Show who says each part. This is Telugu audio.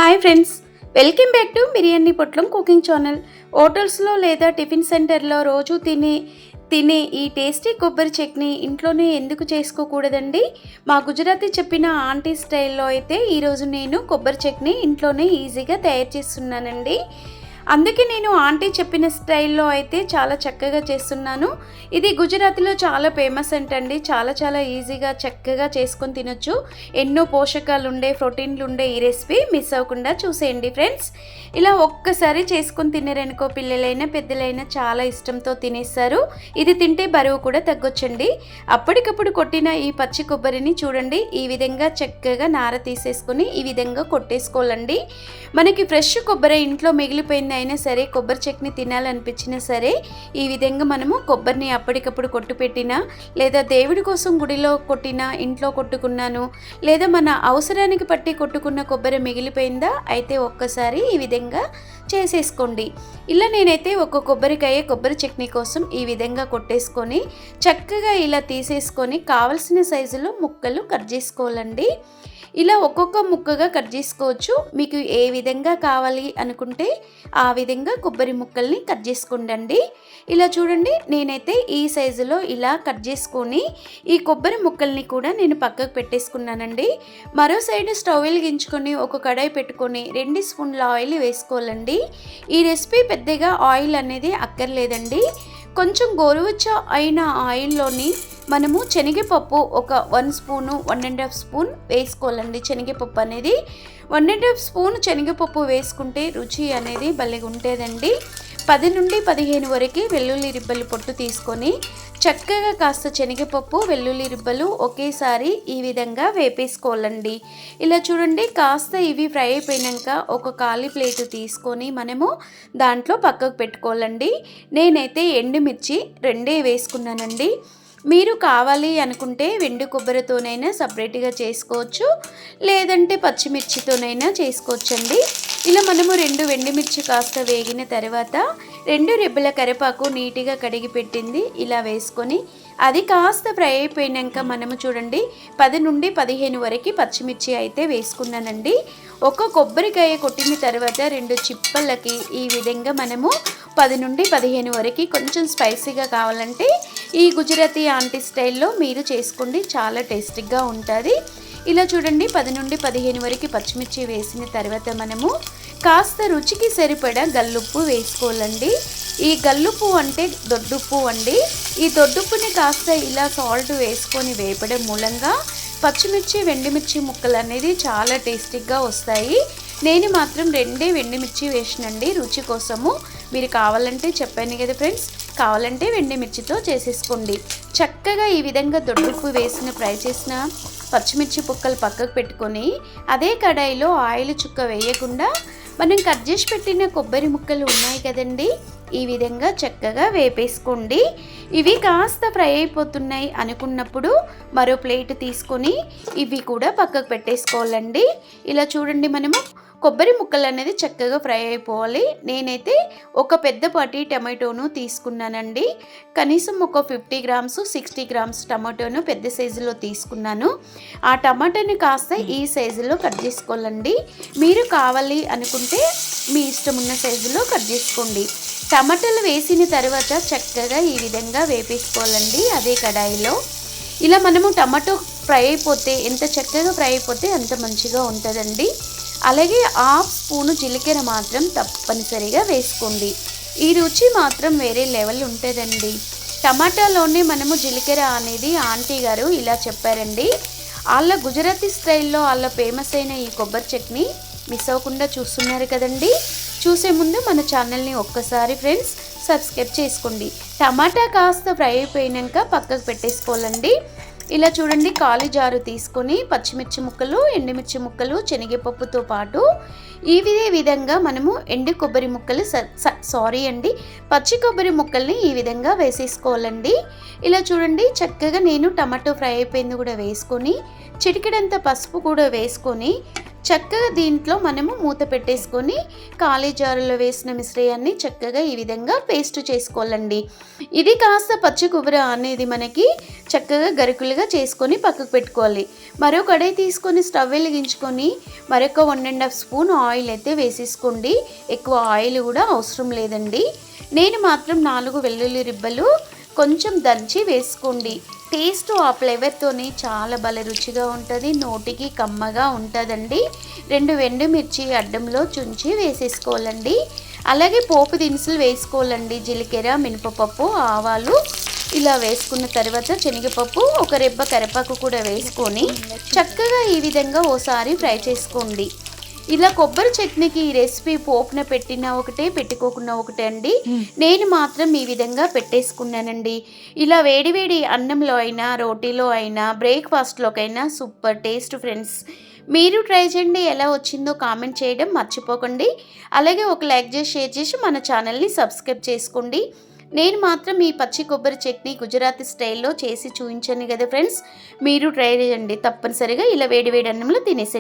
Speaker 1: Hi friends, welcome back to biryani పొట్లం కుకింగ్ ఛానల్. హోటల్స్లో లేదా టిఫిన్ సెంటర్లో రోజు తినే ఈ టేస్టీ కొబ్బరి చట్నీ ఇంట్లోనే ఎందుకు చేసుకోకూడదండి? మా గుజరాతీ చెప్పిన ఆంటీ స్టైల్లో అయితే ఈరోజు నేను కొబ్బరి చట్నీ ఇంట్లోనే ఈజీగా తయారు చేస్తున్నానండి. అందుకే నేను ఆంటీ చెప్పిన స్టైల్లో అయితే చాలా చక్కగా చేస్తున్నాను. ఇది గుజరాతీలో చాలా ఫేమస్ అంటండి. చాలా ఈజీగా చక్కగా చేసుకొని తినొచ్చు. ఎన్నో పోషకాలు ఉండే, ప్రోటీన్లు ఉండే ఈ రెసిపీ మిస్ అవ్వకుండా చూసేయండి ఫ్రెండ్స్. ఇలా ఒక్కసారి చేసుకొని తిన్నారనుకో, పిల్లలైనా పెద్దలైనా చాలా ఇష్టంతో తినేస్తారు. ఇది తింటే బరువు కూడా తగ్గొచ్చండి. అప్పటికప్పుడు కొట్టిన ఈ పచ్చి కొబ్బరిని చూడండి, ఈ విధంగా చక్కగా నార తీసేసుకొని ఈ విధంగా కొట్టేసుకోవాలండి. మనకి ఫ్రెష్ కొబ్బరి ఇంట్లో మిగిలిపోయింది అయినా సరే, కొబ్బరి చట్నీ తినాలనిపించినా సరే, ఈ విధంగా మనము కొబ్బరిని అప్పటికప్పుడు కొట్టు పెట్టినా, లేదా దేవుడి కోసం గుడిలో కొట్టినా, ఇంట్లో కొట్టుకున్నాను, లేదా మన అవసరానికి పట్టి కొట్టుకున్న కొబ్బరి మిగిలిపోయిందా అయితే ఒక్కసారి ఈ విధంగా చేసేసుకోండి. ఇలా నేనైతే ఒక కొబ్బరి చట్నీ కోసం ఈ విధంగా కొట్టేసుకొని చక్కగా ఇలా తీసేసుకొని కావలసిన సైజులో ముక్కలు కట్ చేసుకోవాలండి. ఇలా ఒక్కొక్క ముక్కగా కట్ చేసుకోవచ్చు. మీకు ఏ విధంగా కావాలి అనుకుంటే ఆ విధంగా కొబ్బరి ముక్కల్ని కట్ చేసుకోండి. ఇలా చూడండి, నేనైతే ఈ సైజులో ఇలా కట్ చేసుకొని ఈ కొబ్బరి ముక్కల్ని కూడా నేను పక్కకు పెట్టేసుకున్నానండి. మరో సైడ్ స్టవ్ వెలిగించుకొని ఒక కడాయి పెట్టుకొని 2 స్పూన్ల ఆయిల్ వేసుకోవాలండి. ఈ రెసిపీ పెద్దగా ఆయిల్ అనేది అక్కర్లేదండి. కొంచెం గోరువెచ్చ అయిన ఆయిల్లోని మనము శనగపప్పు ఒక 1 స్పూను 1.5 స్పూన్ వేసుకోవాలండి. శనగపప్పు అనేది 1.5 స్పూన్ శనగపప్పు వేసుకుంటే రుచి అనేది భలేగా ఉంటుందండి. 10 నుండి 15 వరకు వెల్లుల్లి రిబ్బలు పొట్టు తీసుకొని చక్కగా కాస్త శనగపప్పు, వెల్లుల్లి రిబ్బలు ఒకేసారి ఈ విధంగా వేపేసుకోవాలండి. ఇలా చూడండి, కాస్త ఇవి ఫ్రై అయిపోయాక ఒక ఖాళీ ప్లేటు తీసుకొని మనము దాంట్లో పక్కకు పెట్టుకోవాలండి. నేనైతే ఎండుమిర్చి 2 వేసుకున్నానండి. మీరు కావాలి అనుకుంటే వెండి కొబ్బరితోనైనా సపరేట్గా చేసుకోవచ్చు, లేదంటే పచ్చిమిర్చితోనైనా చేసుకోవచ్చండి. ఇలా మనము 2 ఎండుమిర్చి కాస్త వేగిన తర్వాత 2 రెబ్బల కరివేపాకు నీట్గా కడిగి పెట్టింది ఇలా వేసుకొని అది కాస్త ఫ్రై అయిపోయాక మనము చూడండి 10 నుండి 15 వరకు పచ్చిమిర్చి అయితే వేసుకున్నానండి. ఒక కొబ్బరికాయ కొట్టిన తర్వాత 2 చిప్పలకి ఈ విధంగా మనము 10 నుండి 15 వరకు కొంచెం స్పైసీగా కావాలంటే ఈ గుజరాతీ ఆంటీ స్టైల్లో మీరు చేసుకోండి, చాలా టేస్టీగా ఉంటుంది. ఇలా చూడండి 10 నుండి 15 వరకు పచ్చిమిర్చి వేసిన తర్వాత మనము కాస్త రుచికి సరిపడా గల్లుప్పు వేసుకోవాలండి. ఈ గల్లుప్పు అంటే దొడ్డుప్పు అండి. ఈ దొడ్డుప్పుని కాస్త ఇలా సాల్ట్ వేసుకొని వేపడం మూలంగా పచ్చిమిర్చి, వెండిమిర్చి ముక్కలు అనేది చాలా టేస్టీగా వస్తాయి. నేను మాత్రం 2 వెండిమిర్చి వేసినండి రుచి కోసము. మీరు కావాలంటే చెప్పాను కదా ఫ్రెండ్స్, కావాలంటే వెండిమిర్చితో చేసేసుకోండి. చక్కగా ఈ విధంగా దొడ్డుప్పు వేసిన ఫ్రై చేసిన పచ్చిమిర్చి ముక్కలు పక్కకు పెట్టుకొని అదే కడాయిలో ఆయిల్ చుక్క వేయకుండా మనం కట్ చేసి పెట్టిన కొబ్బరి ముక్కలు ఉన్నాయి కదండి, ఈ విధంగా చక్కగా వేపేసుకోండి. ఇవి కాస్త ఫ్రై అయిపోతున్నాయి అనుకున్నప్పుడు మరో ప్లేట్ తీసుకొని ఇవి కూడా పక్కకు పెట్టేసుకోవాలండి. ఇలా చూడండి, మనము కొబ్బరి ముక్కలు అనేది చక్కగా ఫ్రై అయిపోవాలి. నేనైతే ఒక పెద్దపాటి టమాటోను తీసుకున్నానండి. కనీసం ఒక 50 గ్రామ్స్ 60 గ్రామ్స్ టమాటోను పెద్ద సైజులో తీసుకున్నాను. ఆ టమాటోని కాస్త ఈ సైజులో కట్ చేసుకోవాలండి. మీరు కావాలి అనుకుంటే మీ ఇష్టం ఉన్న సైజులో కట్ చేసుకోండి. టమాటాలు వేసిన తర్వాత చక్కగా ఈ విధంగా వేపేసుకోవాలండి అదే కడాయిలో. ఇలా మనము టమాటో ఫ్రై అయిపోతే, ఎంత చక్కగా ఫ్రై అయిపోతే అంత మంచిగా ఉంటుందండి. అలాగే 1/2 స్పూను జీలకర్ర మాత్రం తప్పనిసరిగా వేసుకోండి. ఈ రుచి మాత్రం వేరే లెవెల్ ఉంటుందండి. టమాటాలోనే మనము జీలకర్ర అనేది ఆంటీ గారు ఇలా చెప్పారండి. వాళ్ళ గుజరాతీ స్టైల్లో వాళ్ళ ఫేమస్ అయిన ఈ కొబ్బరి చట్నీ మిస్ అవ్వకుండా చూస్తున్నారు కదండి. చూసే ముందు మన ఛానల్ని ఒక్కసారి ఫ్రెండ్స్ సబ్స్క్రైబ్ చేసుకోండి. టమాటా కాస్త ఫ్రై అయిపోయాక పక్కకు పెట్టేసుకోవాలండి. ఇలా చూడండి, ఖాళీ జారు తీసుకొని పచ్చిమిర్చి ముక్కలు, ఎండుమిర్చి ముక్కలు, శనగపప్పుతో పాటు ఇదే విధంగా మనము ఎండు కొబ్బరి ముక్కలు పచ్చి కొబ్బరి ముక్కల్ని ఈ విధంగా వేసేసుకోవాలండి. ఇలా చూడండి, చక్కగా నేను టమాటో ఫ్రై అయిపోయింది కూడా వేసుకొని చిటికెడంత పసుపు కూడా వేసుకొని చక్కగా దీంట్లో మనము మూత పెట్టేసుకొని ఖాళీ జారులో వేసిన మిశ్రయాన్ని చక్కగా ఈ విధంగా పేస్ట్ చేసుకోవాలండి. ఇది కాస్త పచ్చి కొబ్బరి అనేది మనకి చక్కగా గరుకులుగా చేసుకొని పక్కకు పెట్టుకోవాలి. మరో కడాయి తీసుకొని స్టవ్ వెలిగించుకొని మరొక 1½ స్పూన్ ఆయిల్ అయితే వేసేసుకోండి. ఎక్కువ ఆయిల్ కూడా అవసరం లేదండి. నేను మాత్రం 4 వెల్లుల్లి రిబ్బలు కొంచెం దంచి వేసుకోండి. టేస్ట్ ఆ ఫ్లేవర్తోనే చాలా భలే రుచిగా ఉంటుంది, నోటికి కమ్మగా ఉంటుందండి. 2 ఎండుమిర్చి అడ్డంలో చుంచి వేసేసుకోవాలండి. అలాగే పోపు దినుసులు వేసుకోవాలండి. జీలకర్ర, మినపప్పు, ఆవాలు ఇలా వేసుకున్న తర్వాత శనగపప్పు, ఒక రెబ్బ కరివేపాకు కూడా వేసుకొని చక్కగా ఈ విధంగా ఓసారి ఫ్రై చేసుకోండి. ఇలా కొబ్బరి చట్నీకి ఈ రెసిపీ పోపున పెట్టినా ఒకటే, పెట్టుకోకుండా ఒకటే అండి. నేను మాత్రం ఈ విధంగా పెట్టేసుకున్నానండి. ఇలా వేడివేడి అన్నంలో అయినా, రోటీలో అయినా, బ్రేక్ఫాస్ట్లోకైనా సూపర్ టేస్ట్ ఫ్రెండ్స్. మీరు ట్రై చేయండి, ఎలా వచ్చిందో కామెంట్ చేయడం మర్చిపోకండి. అలాగే ఒక లైక్ చేసి, షేర్ చేసి మన ఛానల్ని సబ్స్క్రైబ్ చేసుకోండి. నేను మాత్రం ఈ పచ్చి కొబ్బరి చట్నీ గుజరాతీ స్టైల్లో చేసి చూపించాను కదా ఫ్రెండ్స్. మీరు ట్రై చేయండి తప్పనిసరిగా. ఇలా వేడి వేడి అన్నంలో తినేసేయండి.